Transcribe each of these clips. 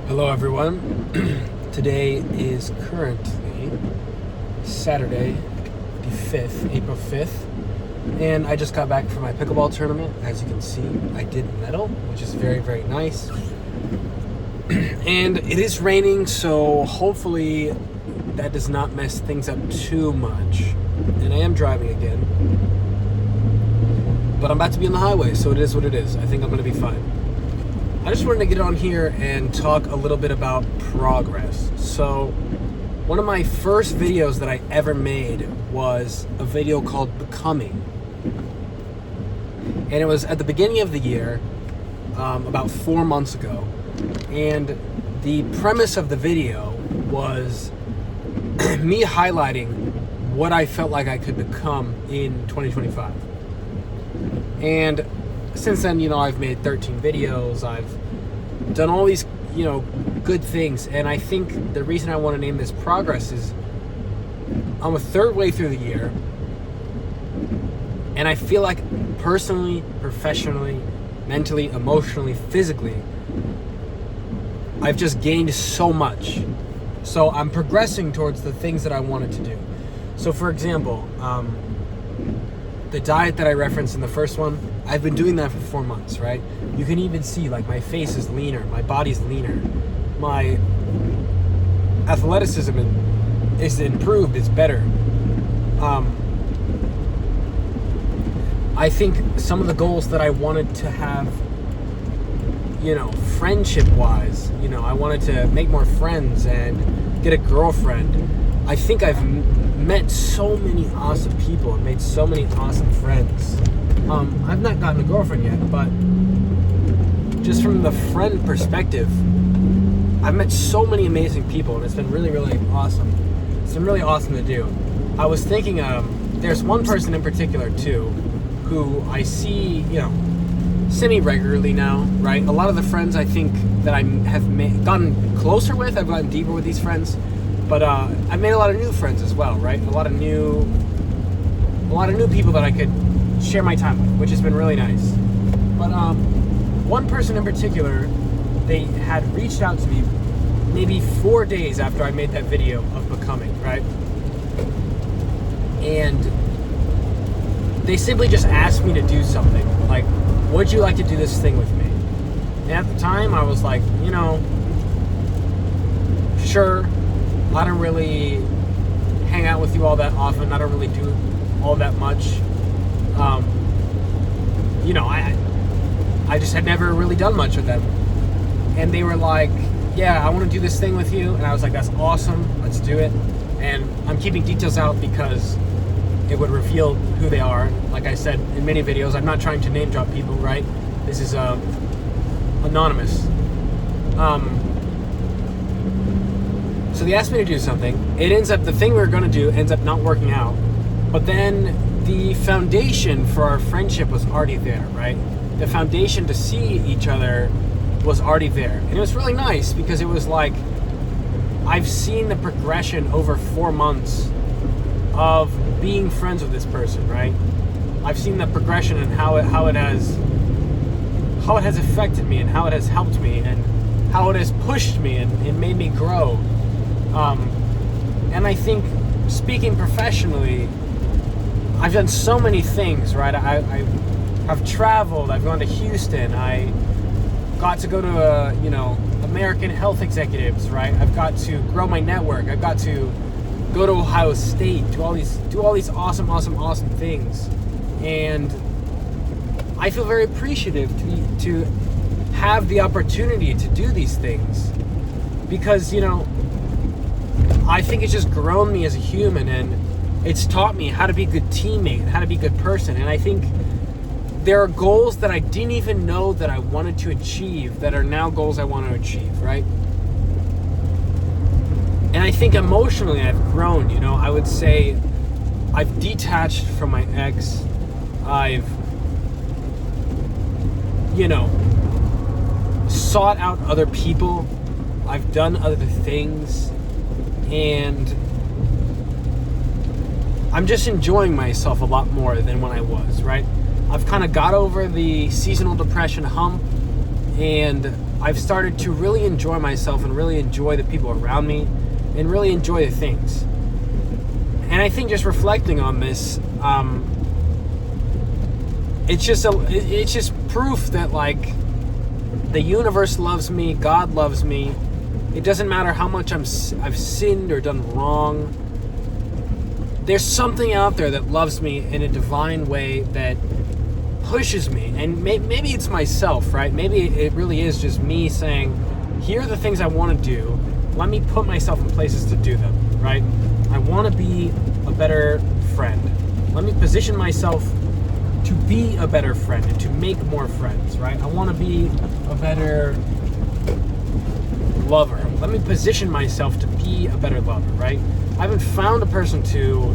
Hello everyone. Today is currently Saturday, the 5th, April 5th, and I just got back from my pickleball tournament. As you can see, I did medal, which is very, very nice. And it is raining, so hopefully that does not mess things up too much. And I am driving again, but I'm about to be on the highway, so it is what it is. I think I'm going to be fine. I just wanted to get on here and talk a little bit about progress. So, one of my first videos that I ever made was a video called Becoming. And it was at the beginning of the year, about 4 months ago. And the premise of the video was me highlighting what I felt like I could become in 2025. And since then, I've made 13 videos, I've done all these, good things, and I think the reason I want to name this progress is I'm a third way through the year, and I feel like personally, professionally, mentally, emotionally, physically, I've just gained so much. So I'm progressing towards the things that I wanted to do. So for example, the diet that I referenced in the first one, I've been doing that for 4 months, right? You can even see, my face is leaner, my body's leaner, my athleticism is improved, it's better. I think some of the goals that I wanted to have, friendship-wise, I wanted to make more friends and get a girlfriend. I think I've met so many awesome people and made so many awesome friends. I've not gotten a girlfriend yet, but just from the friend perspective, I've met so many amazing people, and it's been really, really awesome. It's been really awesome to do. I was thinking, there's one person in particular, too, who I see, semi-regularly now, right? A lot of the friends I think that I have gotten closer with, I've gotten deeper with these friends, but I've made a lot of new friends as well, right? A lot of new people that I could share my time with, which has been really nice. But one person in particular, they had reached out to me maybe 4 days after I made that video of Becoming, right? And they simply just asked me to do something. Like, would you like to do this thing with me? And at the time, I was like, sure. I don't really hang out with you all that often. I don't really do all that much. I just had never really done much with them. And they were like, yeah, I want to do this thing with you. And I was like, that's awesome. Let's do it. And I'm keeping details out because it would reveal who they are. Like I said in many videos, I'm not trying to name drop people, right? This is anonymous. So they asked me to do something. The thing we were going to do ends up not working out. But then the foundation for our friendship was already there, right? The foundation to see each other was already there. And it was really nice because it was like, I've seen the progression over 4 months of being friends with this person, right? I've seen the progression and how it has affected me and how it has helped me and how it has pushed me and made me grow. And I think, speaking professionally, I've done so many things, right? I've traveled, I've gone to Houston, I got to go to, American Health Executives, right? I've got to grow my network, I've got to go to Ohio State, do all these awesome things. And I feel very appreciative to have the opportunity to do these things because, I think it's just grown me as a human, and it's taught me how to be a good teammate, how to be a good person. And I think there are goals that I didn't even know that I wanted to achieve that are now goals I want to achieve, right? And I think emotionally I've grown, I would say I've detached from my ex. I've, sought out other people. I've done other things. And I'm just enjoying myself a lot more than when I was, right? I've kind of got over the seasonal depression hump, and I've started to really enjoy myself and really enjoy the people around me and really enjoy the things. And I think just reflecting on this, it's just proof that, like, the universe loves me, God loves me. It doesn't matter how much I've sinned or done wrong. There's something out there that loves me in a divine way that pushes me. And maybe it's myself, right? Maybe it really is just me saying, here are the things I want to do. Let me put myself in places to do them, right? I want to be a better friend. Let me position myself to be a better friend and to make more friends, right? I want to be a better lover. Let me position myself to be a better lover, right? I haven't found a person to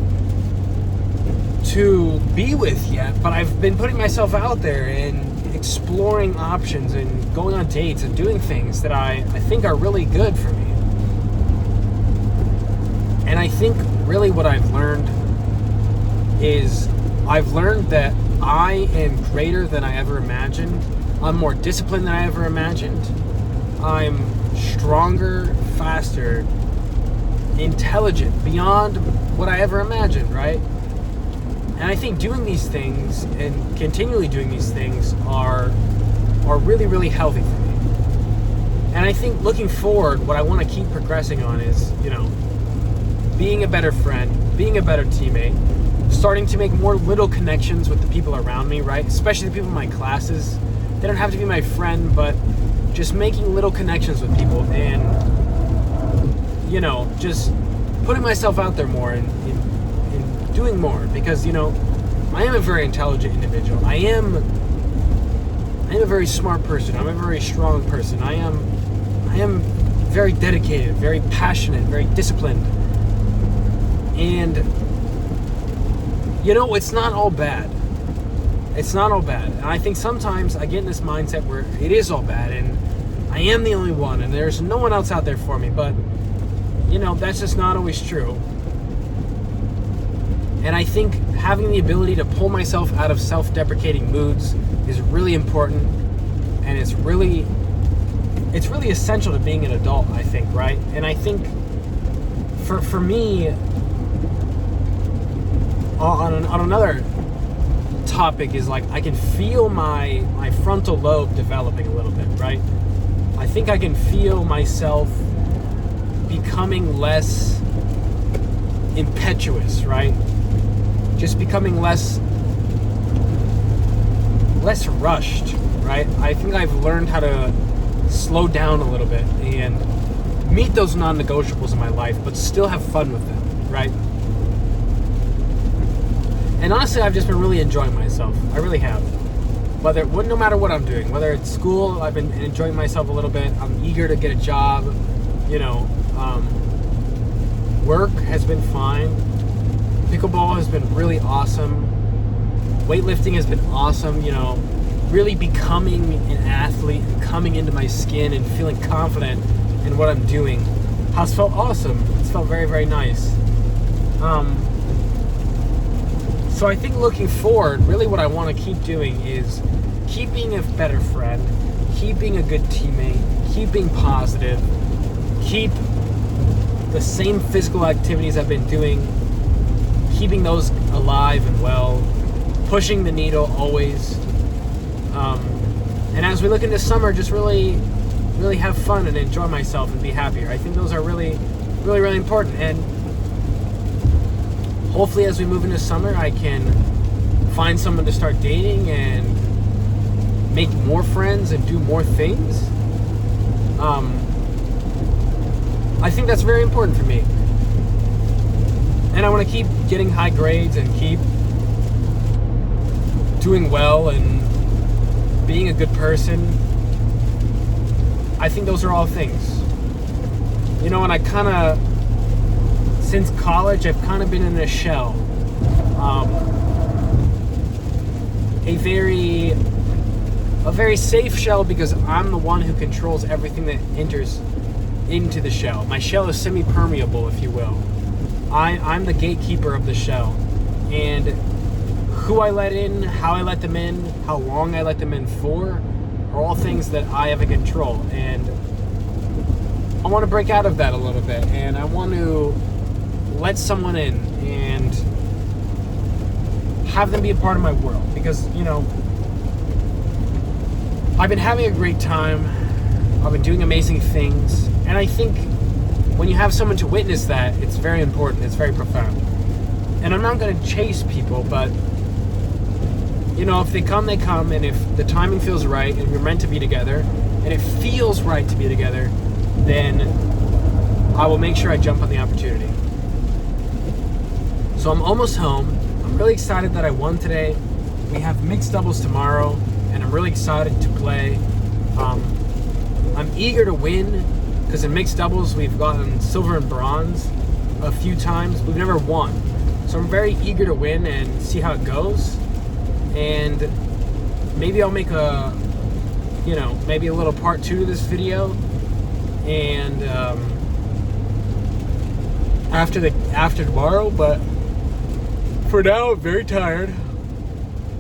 be with yet, but I've been putting myself out there and exploring options and going on dates and doing things that I think are really good for me. And I think really what I've learned is that I am greater than I ever imagined. I'm more disciplined than I ever imagined. I'm stronger, faster, intelligent, beyond what I ever imagined, right? And I think doing these things and continually doing these things are really, really healthy for me. And I think looking forward, what I want to keep progressing on is, being a better friend, being a better teammate, starting to make more little connections with the people around me, right? Especially the people in my classes. They don't have to be my friend, but just making little connections with people and, just putting myself out there more and doing more. Because, I am a very intelligent individual. I am a very smart person. I'm a very strong person. I am very dedicated, very passionate, very disciplined. And it's not all bad. It's not all bad. And I think sometimes I get in this mindset where it is all bad and I am the only one and there's no one else out there for me. But, that's just not always true. And I think having the ability to pull myself out of self-deprecating moods is really important. And it's really essential to being an adult, I think, right? And I think for me, on another topic is, like, I can feel my frontal lobe developing a little bit, right? I think I can feel myself becoming less impetuous, right? Just becoming less rushed, right? I think I've learned how to slow down a little bit and meet those non-negotiables in my life, but still have fun with them, right? And honestly, I've just been really enjoying myself. I really have. No matter what I'm doing, whether it's school, I've been enjoying myself a little bit. I'm eager to get a job. Work has been fine. Pickleball has been really awesome. Weightlifting has been awesome. Really becoming an athlete and coming into my skin and feeling confident in what I'm doing has felt awesome. It's felt very, very nice. So I think looking forward, really what I want to keep doing is keeping a better friend, keeping a good teammate, keeping positive, keep the same physical activities I've been doing, keeping those alive and well, pushing the needle always. And as we look into summer, just really, really have fun and enjoy myself and be happier. I think those are really, really, really important. And hopefully as we move into summer, I can find someone to start dating and make more friends and do more things. I think that's very important for me. And I want to keep getting high grades and keep doing well and being a good person. I think those are all things. And I kind of, since college, I've kind of been in a shell. A very safe shell, because I'm the one who controls everything that enters into the shell. My shell is semi-permeable, if you will. I'm the gatekeeper of the shell. And who I let in, how I let them in, how long I let them in for, are all things that I have in control, and I want to break out of that a little bit, and I want to let someone in and have them be a part of my world, because, you know, I've been having a great time. I've been doing amazing things, and I think when you have someone to witness that, it's very important, it's very profound. And I'm not going to chase people, but, you know, if they come, they come, and if the timing feels right, and we're meant to be together, and it feels right to be together, then I will make sure I jump on the opportunity. So I'm almost home. I'm really excited that I won today. We have mixed doubles tomorrow, and I'm really excited to play. I'm eager to win, because in mixed doubles we've gotten silver and bronze a few times. We've never won. So I'm very eager to win and see how it goes. And maybe I'll make maybe a little part 2 to this video. And after tomorrow, but for now I'm very tired.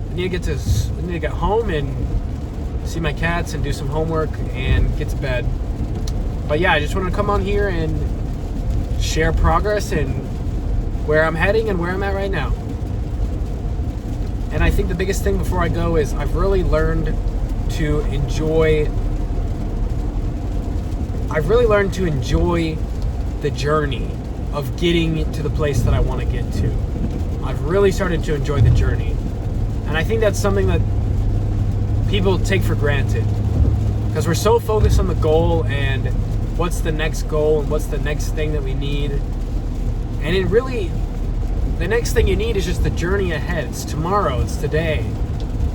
I need to get home and see my cats and do some homework and get to bed. But yeah, I just want to come on here and share progress and where I'm heading and where I'm at right now. And I think the biggest thing before I go is I've really learned to enjoy the journey of getting to the place that I want to get to. I've really started to enjoy the journey. And I think that's something that people take for granted, because we're so focused on the goal and what's the next goal and what's the next thing that we need. And it really, the next thing you need is just the journey ahead. It's tomorrow, it's today,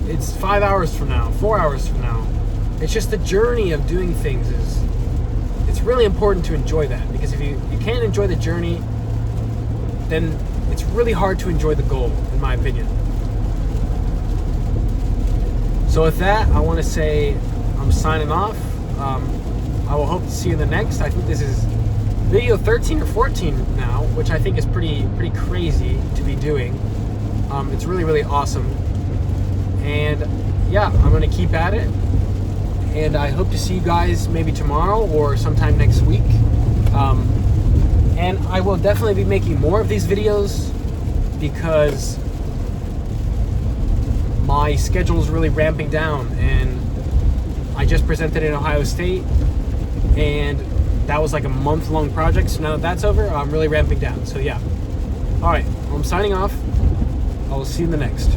it's 5 hours from now, 4 hours from now. It's just the journey of doing things it's really important to enjoy that, because if you can't enjoy the journey, then it's really hard to enjoy the goal, in my opinion. So with that, I want to say I'm signing off. I will hope to see you in the next. I think this is video 13 or 14 now, which I think is pretty crazy to be doing. It's really, really awesome. And yeah, I'm going to keep at it. And I hope to see you guys maybe tomorrow or sometime next week. And I will definitely be making more of these videos, because my schedule is really ramping down, and I just presented in Ohio State, and that was like a month-long project. So now that that's over, I'm really ramping down. So yeah. All right, well, I'm signing off. I will see you in the next.